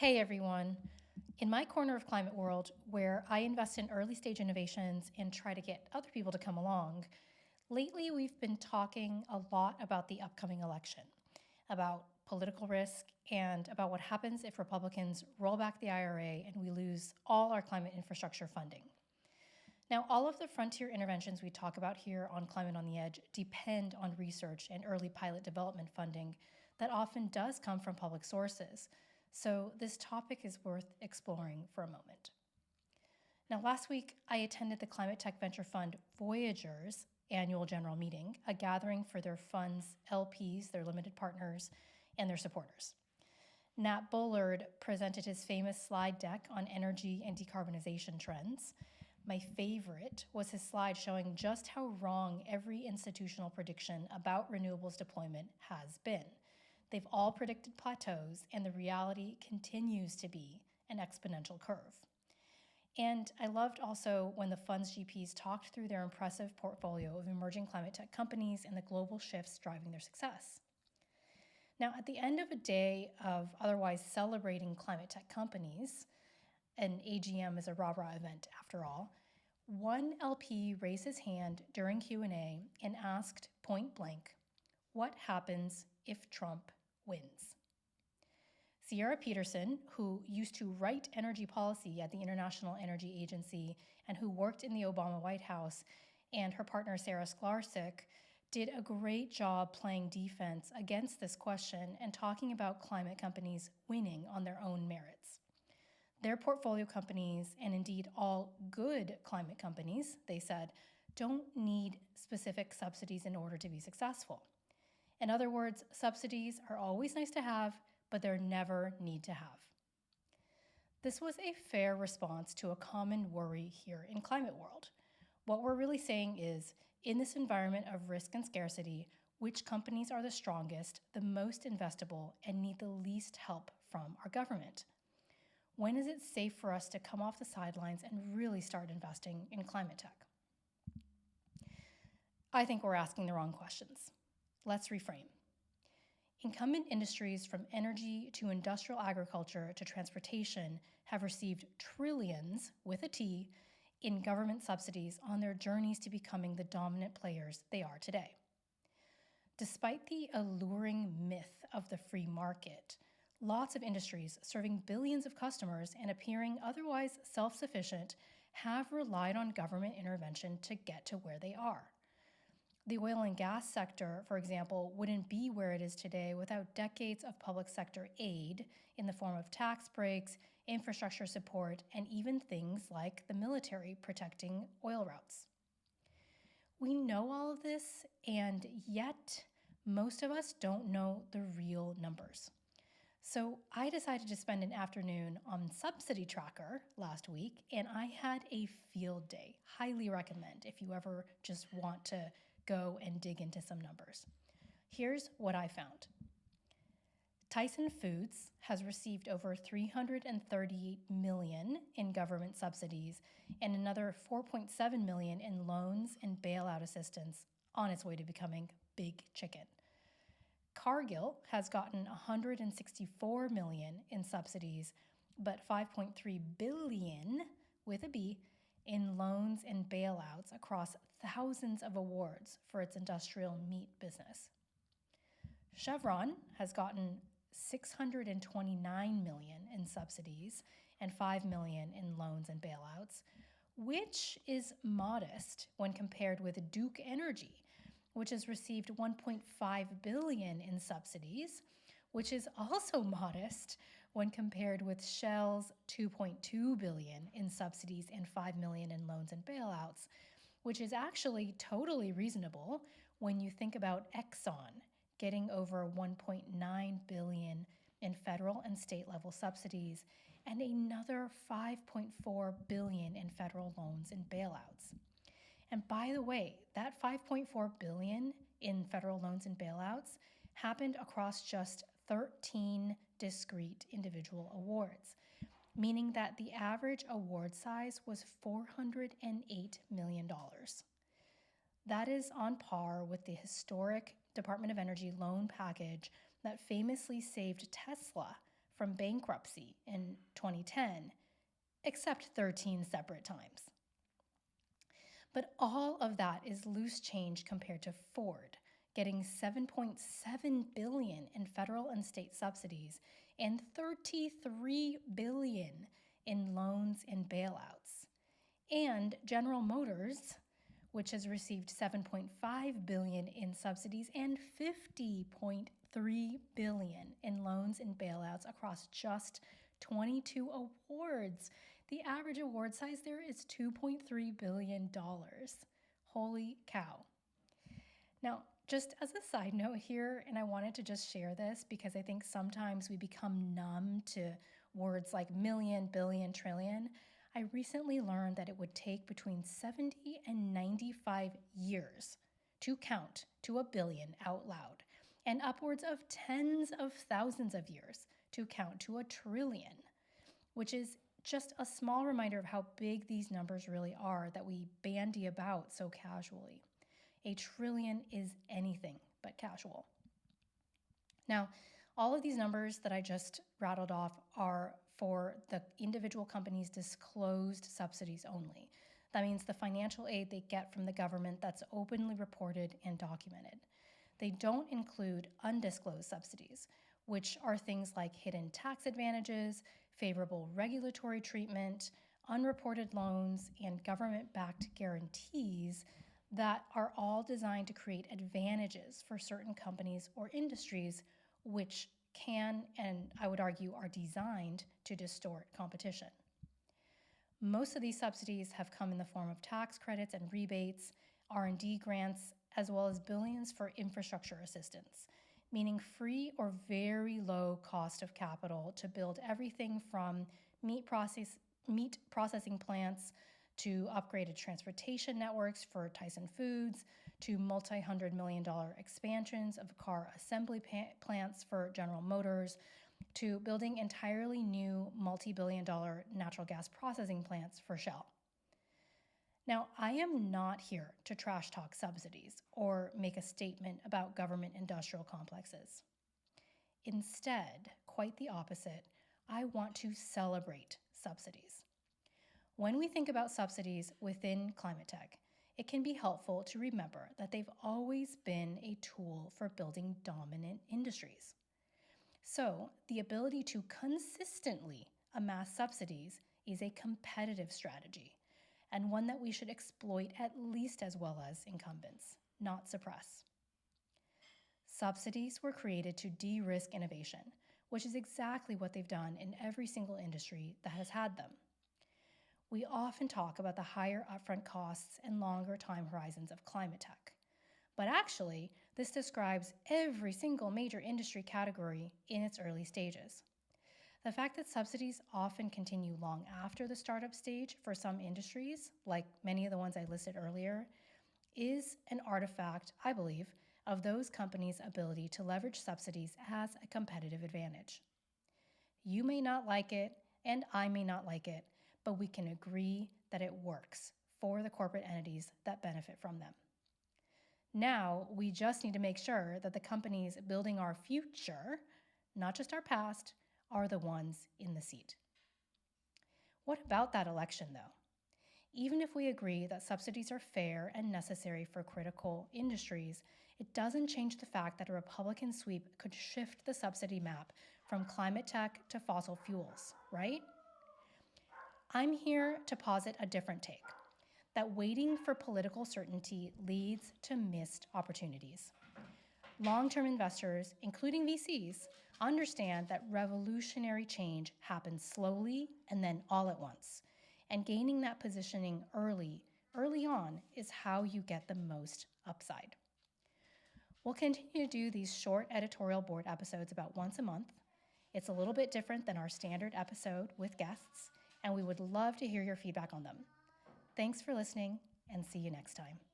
Hey everyone. In my corner of Climate World, where I invest in early stage innovations and try to get other people to come along, lately we've been talking a lot about the upcoming election, about political risk, and about what happens if Republicans roll back the IRA and we lose all our climate infrastructure funding. Now, all of the frontier interventions we talk about here on Climate on the Edge depend on research and early pilot development funding that often does come from public sources. So this topic is worth exploring for a moment. Now, last week, I attended the climate tech venture fund Voyagers Annual General Meeting, a gathering for their fund's LPs, their limited partners, and their supporters. Nat Bullard presented his famous slide deck on energy and decarbonization trends. My favorite was his slide showing just how wrong every institutional prediction about renewables deployment has been. They've all predicted plateaus, and the reality continues to be an exponential curve. And I loved also when the fund's GPs talked through their impressive portfolio of emerging climate tech companies and the global shifts driving their success. Now, at the end of a day of otherwise celebrating climate tech companies, an AGM is a rah-rah event after all, one LP raised his hand during Q&A and asked point blank, what happens if Trump wins? Sierra Peterson, who used to write energy policy at the International Energy Agency and who worked in the Obama White House, and her partner Sarah Sklarczyk, did a great job playing defense against this question and talking about climate companies winning on their own merits. Their portfolio companies, and indeed all good climate companies, they said, don't need specific subsidies in order to be successful. In other words, subsidies are always nice to have, but they're never need to have. This was a fair response to a common worry here in Climate World. What we're really saying is, in this environment of risk and scarcity, which companies are the strongest, the most investable, and need the least help from our government? When is it safe for us to come off the sidelines and really start investing in climate tech? I think we're asking the wrong questions. Let's reframe. Incumbent industries from energy to industrial agriculture to transportation have received trillions, with a T, in government subsidies on their journeys to becoming the dominant players they are today. Despite the alluring myth of the free market, lots of industries serving billions of customers and appearing otherwise self-sufficient have relied on government intervention to get to where they are. The oil and gas sector, for example, wouldn't be where it is today without decades of public sector aid in the form of tax breaks, infrastructure support, and even things like the military protecting oil routes. We know all of this, and yet most of us don't know the real numbers. So I decided to spend an afternoon on Subsidy Tracker last week, and I had a field day. Highly recommend if you ever just want to go and dig into some numbers. Here's what I found. Tyson Foods has received over $338 million in government subsidies and another $4.7 million in loans and bailout assistance on its way to becoming big chicken. Cargill has gotten $164 million in subsidies, but $5.3 billion, with a B, in loans and bailouts across thousands of awards for its industrial meat business. Chevron has gotten $629 million in subsidies and $5 million in loans and bailouts, which is modest when compared with Duke Energy, which has received $1.5 billion in subsidies, which is also modest when compared with Shell's $2.2 billion in subsidies and $5 million in loans and bailouts, which is actually totally reasonable when you think about Exxon getting over $1.9 billion in federal and state level subsidies and another $5.4 billion in federal loans and bailouts. And by the way, that $5.4 billion in federal loans and bailouts happened across just 13 discrete individual awards, meaning that the average award size was $408 million. That is on par with the historic Department of Energy loan package that famously saved Tesla from bankruptcy in 2010, except 13 separate times. But all of that is loose change compared to Ford getting $7.7 billion in federal and state subsidies and $33 billion in loans and bailouts. And General Motors, which has received $7.5 billion in subsidies and $50.3 billion in loans and bailouts across just 22 awards. The average award size there is $2.3 billion. Holy cow. Now, just as a side note here, and I wanted to just share this because I think sometimes we become numb to words like million, billion, trillion. I recently learned that it would take between 70 and 95 years to count to a billion out loud, and upwards of tens of thousands of years to count to a trillion, which is just a small reminder of how big these numbers really are that we bandy about so casually. A trillion is anything but casual. Now, all of these numbers that I just rattled off are for the individual companies' disclosed subsidies only. That means the financial aid they get from the government that's openly reported and documented. They don't include undisclosed subsidies, which are things like hidden tax advantages, favorable regulatory treatment, unreported loans, and government-backed guarantees that are all designed to create advantages for certain companies or industries, which can, and I would argue are designed to distort competition. Most of these subsidies have come in the form of tax credits and rebates, R&D grants, as well as billions for infrastructure assistance, meaning free or very low cost of capital to build everything from meat processing plants to upgraded transportation networks for Tyson Foods, to multi-$100-million expansions of car assembly plants for General Motors, to building entirely new multi-billion-dollar natural gas processing plants for Shell. Now, I am not here to trash talk subsidies or make a statement about government industrial complexes. Instead, quite the opposite, I want to celebrate subsidies. When we think about subsidies within climate tech, it can be helpful to remember that they've always been a tool for building dominant industries. So, the ability to consistently amass subsidies is a competitive strategy, and one that we should exploit at least as well as incumbents, not suppress. Subsidies were created to de-risk innovation, which is exactly what they've done in every single industry that has had them. We often talk about the higher upfront costs and longer time horizons of climate tech. But actually, this describes every single major industry category in its early stages. The fact that subsidies often continue long after the startup stage for some industries, like many of the ones I listed earlier, is an artifact, I believe, of those companies' ability to leverage subsidies as a competitive advantage. You may not like it, and I may not like it, but we can agree that it works for the corporate entities that benefit from them. Now, we just need to make sure that the companies building our future, not just our past, are the ones in the seat. What about that election, though? Even if we agree that subsidies are fair and necessary for critical industries, it doesn't change the fact that a Republican sweep could shift the subsidy map from climate tech to fossil fuels, right? I'm here to posit a different take, that waiting for political certainty leads to missed opportunities. Long-term investors, including VCs, understand that revolutionary change happens slowly and then all at once. And gaining that positioning early on is how you get the most upside. We'll continue to do these short editorial board episodes about once a month. It's a little bit different than our standard episode with guests, and we would love to hear your feedback on them. Thanks for listening, and see you next time.